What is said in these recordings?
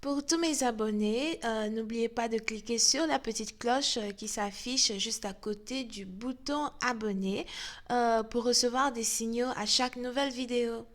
Pour tous mes abonnés, n'oubliez pas de cliquer sur la petite cloche qui s'affiche juste à côté du bouton abonner pour recevoir des signaux à chaque nouvelle vidéo.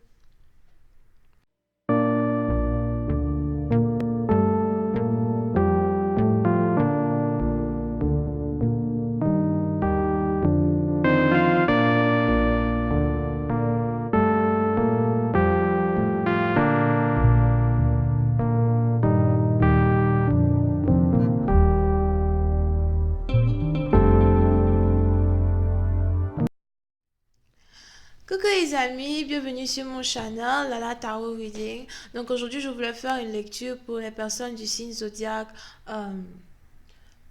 Coucou les amis, bienvenue sur mon channel Lala Tarot Reading. Donc aujourd'hui je voulais faire une lecture pour les personnes du signe zodiaque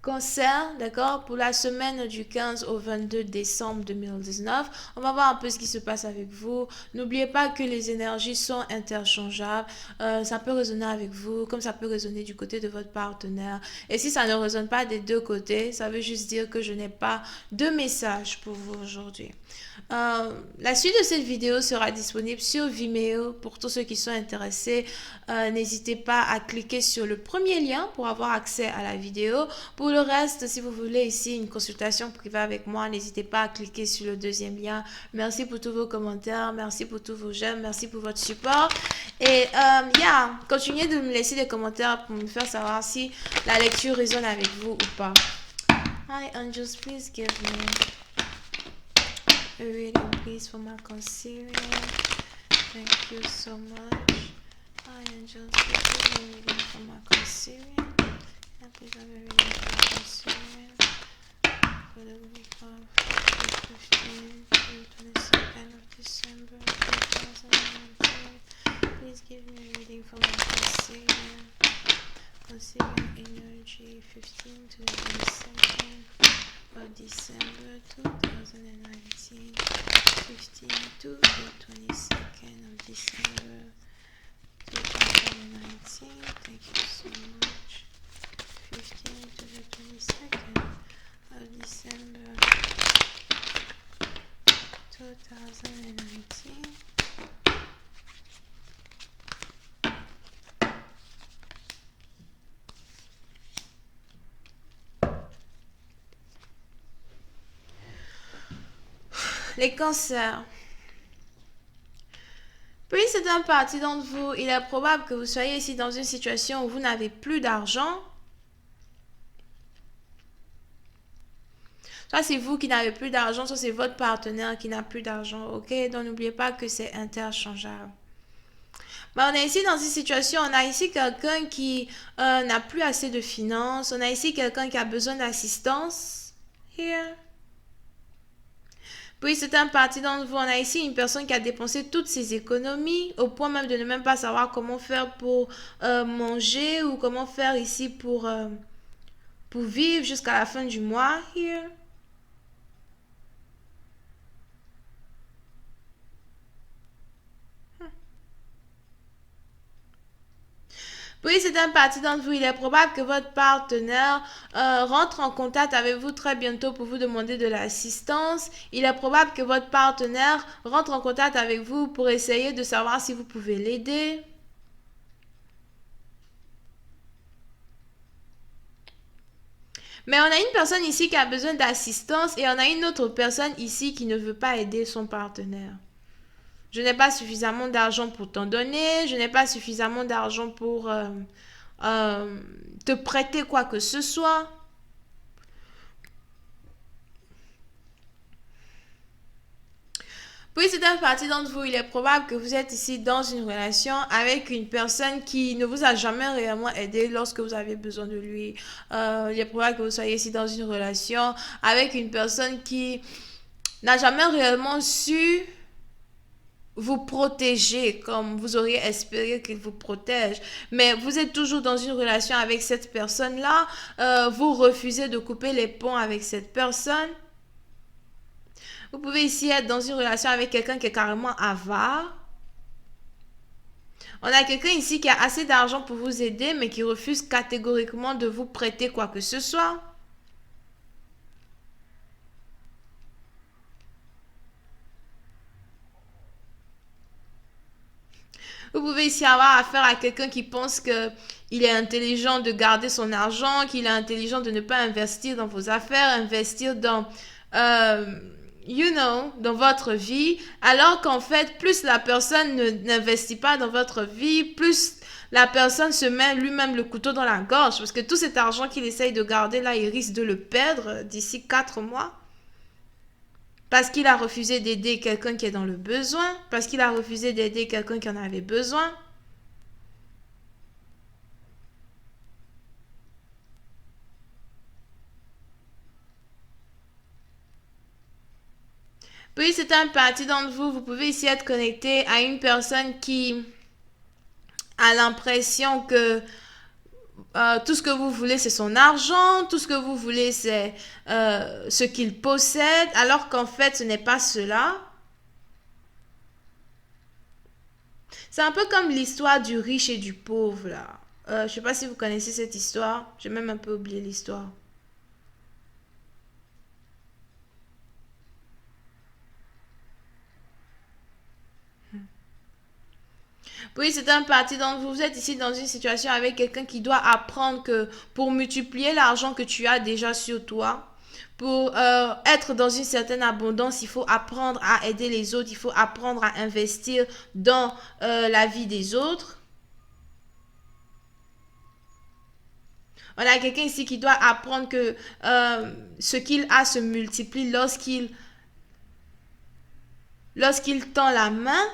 Cancer, d'accord, pour la semaine du 15 au 22 décembre 2019. On va voir un peu ce qui se passe avec vous. N'oubliez pas que les énergies sont interchangeables. Ça peut résonner avec vous, comme ça peut résonner du côté de votre partenaire. Et si ça ne résonne pas des deux côtés, ça veut juste dire que je n'ai pas de message pour vous aujourd'hui. La suite de cette vidéo sera disponible sur Vimeo pour tous ceux qui sont intéressés. N'hésitez pas à cliquer sur le premier lien pour avoir accès à la vidéo. Pour le reste, si vous voulez ici une consultation privée avec moi, n'hésitez pas à cliquer sur le deuxième lien. Merci pour tous vos commentaires, merci pour tous vos j'aime, merci pour votre support. Et continuez de me laisser des commentaires pour me faire savoir si la lecture résonne avec vous ou pas. Hi angels, please give me a reading please for my concealing. Thank you so much. Hi angels, please give me a reading for my concealing. And please have a reading for my concealing for the week of the 15th to 22nd of December 2019. Please give me a reading for my concealing. Concealing energy 15 to the 22nd of December 2019. 15 to the 22nd of December 2019. Thank you so much. 15 to the 22nd of December 2019. Les cancers. Puis c'est un parti d'entre vous, il est probable que vous soyez ici dans une situation où vous n'avez plus d'argent. Soit c'est vous qui n'avez plus d'argent, soit c'est votre partenaire qui n'a plus d'argent, ok? Donc n'oubliez pas que c'est interchangeable. Mais on est ici dans une situation, on a ici quelqu'un qui n'a plus assez de finances, on a ici quelqu'un qui a besoin d'assistance. Here. Puis c'est un parti d'entre vous, on a ici une personne qui a dépensé toutes ses économies au point même de ne même pas savoir comment faire pour manger ou comment faire ici pour vivre jusqu'à la fin du mois. Here. Oui, c'est un parti d'entre vous. Il est probable que votre partenaire rentre en contact avec vous très bientôt pour vous demander de l'assistance. Il est probable que votre partenaire rentre en contact avec vous pour essayer de savoir si vous pouvez l'aider. Mais on a une personne ici qui a besoin d'assistance et on a une autre personne ici qui ne veut pas aider son partenaire. Je n'ai pas suffisamment d'argent pour t'en donner, je n'ai pas suffisamment d'argent pour te prêter quoi que ce soit. Puis c'est un parti d'entre vous, il est probable que vous êtes ici dans une relation avec une personne qui ne vous a jamais réellement aidé lorsque vous avez besoin de lui. Il est probable que vous soyez ici dans une relation avec une personne qui n'a jamais réellement su vous protéger comme vous auriez espéré qu'il vous protège. Mais vous êtes toujours dans une relation avec cette personne-là. Vous refusez de couper les ponts avec cette personne. Vous pouvez ici être dans une relation avec quelqu'un qui est carrément avare. On a quelqu'un ici qui a assez d'argent pour vous aider, mais qui refuse catégoriquement de vous prêter quoi que ce soit. Vous pouvez ici avoir affaire à quelqu'un qui pense que il est intelligent de garder son argent, qu'il est intelligent de ne pas investir dans vos affaires, investir dans, euh, dans votre vie, alors qu'en fait, plus la personne n'investit pas dans votre vie, plus la personne se met lui-même le couteau dans la gorge, parce que tout cet argent qu'il essaye de garder là, il risque de le perdre d'ici 4 mois. Parce qu'il a refusé d'aider quelqu'un qui est dans le besoin, parce qu'il a refusé d'aider quelqu'un qui en avait besoin. Puis c'est un parti d'entre vous, vous pouvez ici être connecté à une personne qui a l'impression que tout ce que vous voulez, c'est son argent, tout ce que vous voulez, c'est ce qu'il possède, alors qu'en fait, ce n'est pas cela. C'est un peu comme l'histoire du riche et du pauvre, là. Je ne sais pas si vous connaissez cette histoire. J'ai même un peu oublié l'histoire. Oui, c'est un parti dont vous êtes ici dans une situation avec quelqu'un qui doit apprendre que pour multiplier l'argent que tu as déjà sur toi, pour être dans une certaine abondance, il faut apprendre à aider les autres, il faut apprendre à investir dans la vie des autres. On a quelqu'un ici qui doit apprendre que ce qu'il a se multiplie lorsqu'il tend la main.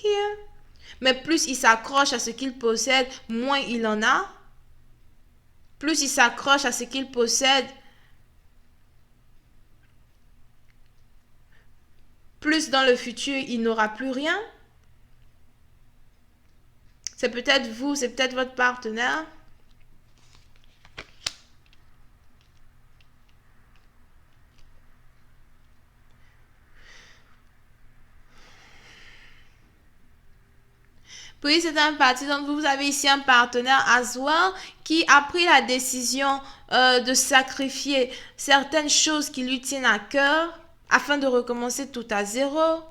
Here. Mais plus il s'accroche à ce qu'il possède, moins il en a. Plus il s'accroche à ce qu'il possède, plus dans le futur, il n'aura plus rien. C'est peut-être vous, c'est peut-être votre partenaire. Puis c'est un parti, donc vous avez ici un partenaire as well qui a pris la décision de sacrifier certaines choses qui lui tiennent à cœur afin de recommencer tout à zéro.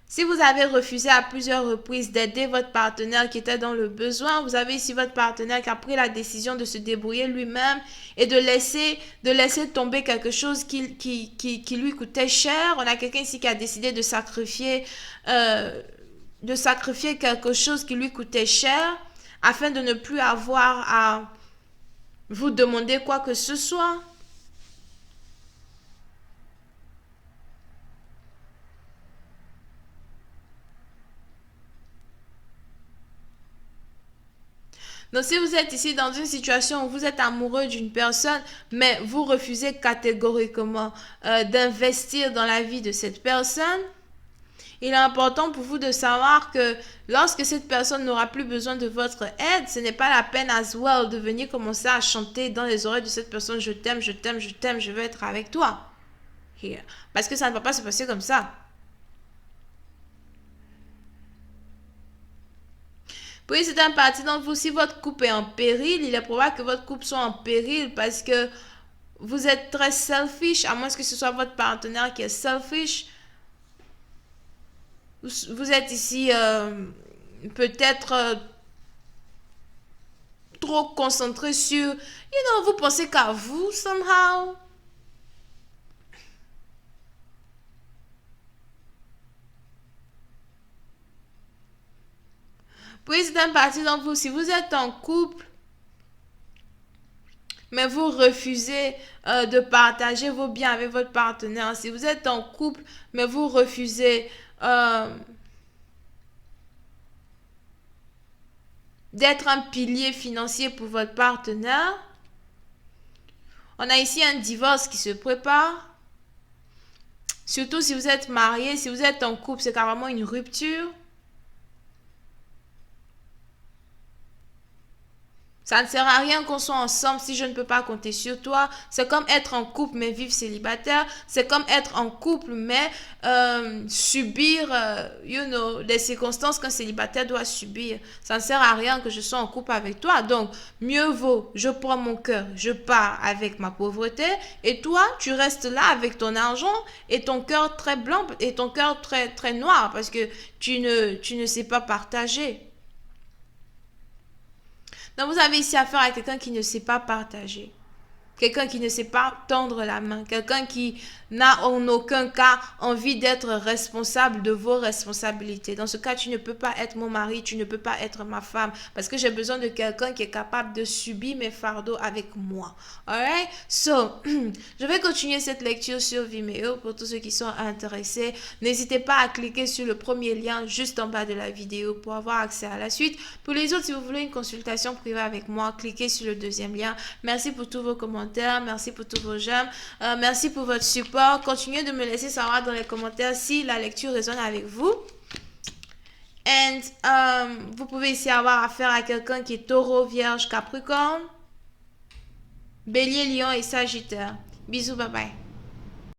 Si vous avez refusé à plusieurs reprises d'aider votre partenaire qui était dans le besoin, vous avez ici votre partenaire qui a pris la décision de se débrouiller lui-même et de laisser tomber quelque chose qui lui coûtait cher. On a quelqu'un ici qui a décidé de sacrifier quelque chose qui lui coûtait cher afin de ne plus avoir à vous demander quoi que ce soit. Donc, si vous êtes ici dans une situation où vous êtes amoureux d'une personne, mais vous refusez catégoriquement d'investir dans la vie de cette personne, il est important pour vous de savoir que lorsque cette personne n'aura plus besoin de votre aide, ce n'est pas la peine as well de venir commencer à chanter dans les oreilles de cette personne, je t'aime, je t'aime, je t'aime, je veux être avec toi. Here. Parce que ça ne va pas se passer comme ça. Puis c'est un parti d'entre vous, si votre couple est en péril, il est probable que votre couple soit en péril parce que vous êtes très selfish, à moins que ce soit votre partenaire qui est selfish. Vous êtes ici peut-être trop concentré sur, vous pensez qu'à vous somehow. Puis c'est un parti d'entre vous, si vous êtes en couple, mais vous refusez de partager vos biens avec votre partenaire. Si vous êtes en couple, mais vous refusez d'être un pilier financier pour votre partenaire, on a ici un divorce qui se prépare. Surtout si vous êtes marié, si vous êtes en couple, c'est carrément une rupture. Ça ne sert à rien qu'on soit ensemble si je ne peux pas compter sur toi. C'est comme être en couple mais vivre célibataire. C'est comme être en couple mais subir, les circonstances qu'un célibataire doit subir. Ça ne sert à rien que je sois en couple avec toi. Donc, mieux vaut, je prends mon cœur, je pars avec ma pauvreté et toi, tu restes là avec ton argent et ton cœur très blanc et ton cœur très, très noir parce que tu ne sais pas partager. Donc vous avez ici affaire à quelqu'un qui ne sait pas partager. Quelqu'un qui ne sait pas tendre la main. Quelqu'un qui n'a en aucun cas envie d'être responsable de vos responsabilités. Dans ce cas, tu ne peux pas être mon mari, tu ne peux pas être ma femme. Parce que j'ai besoin de quelqu'un qui est capable de subir mes fardeaux avec moi. Alright? So, je vais continuer cette lecture sur Vimeo pour tous ceux qui sont intéressés. N'hésitez pas à cliquer sur le premier lien juste en bas de la vidéo pour avoir accès à la suite. Pour les autres, si vous voulez une consultation privée avec moi, cliquez sur le deuxième lien. Merci pour tous vos commentaires. Merci pour tous vos j'aime. Merci pour votre support. Continuez de me laisser savoir dans les commentaires si la lecture résonne avec vous. Et vous pouvez ici avoir affaire à quelqu'un qui est taureau, vierge, capricorne, bélier, lion et sagittaire. Bisous, bye bye.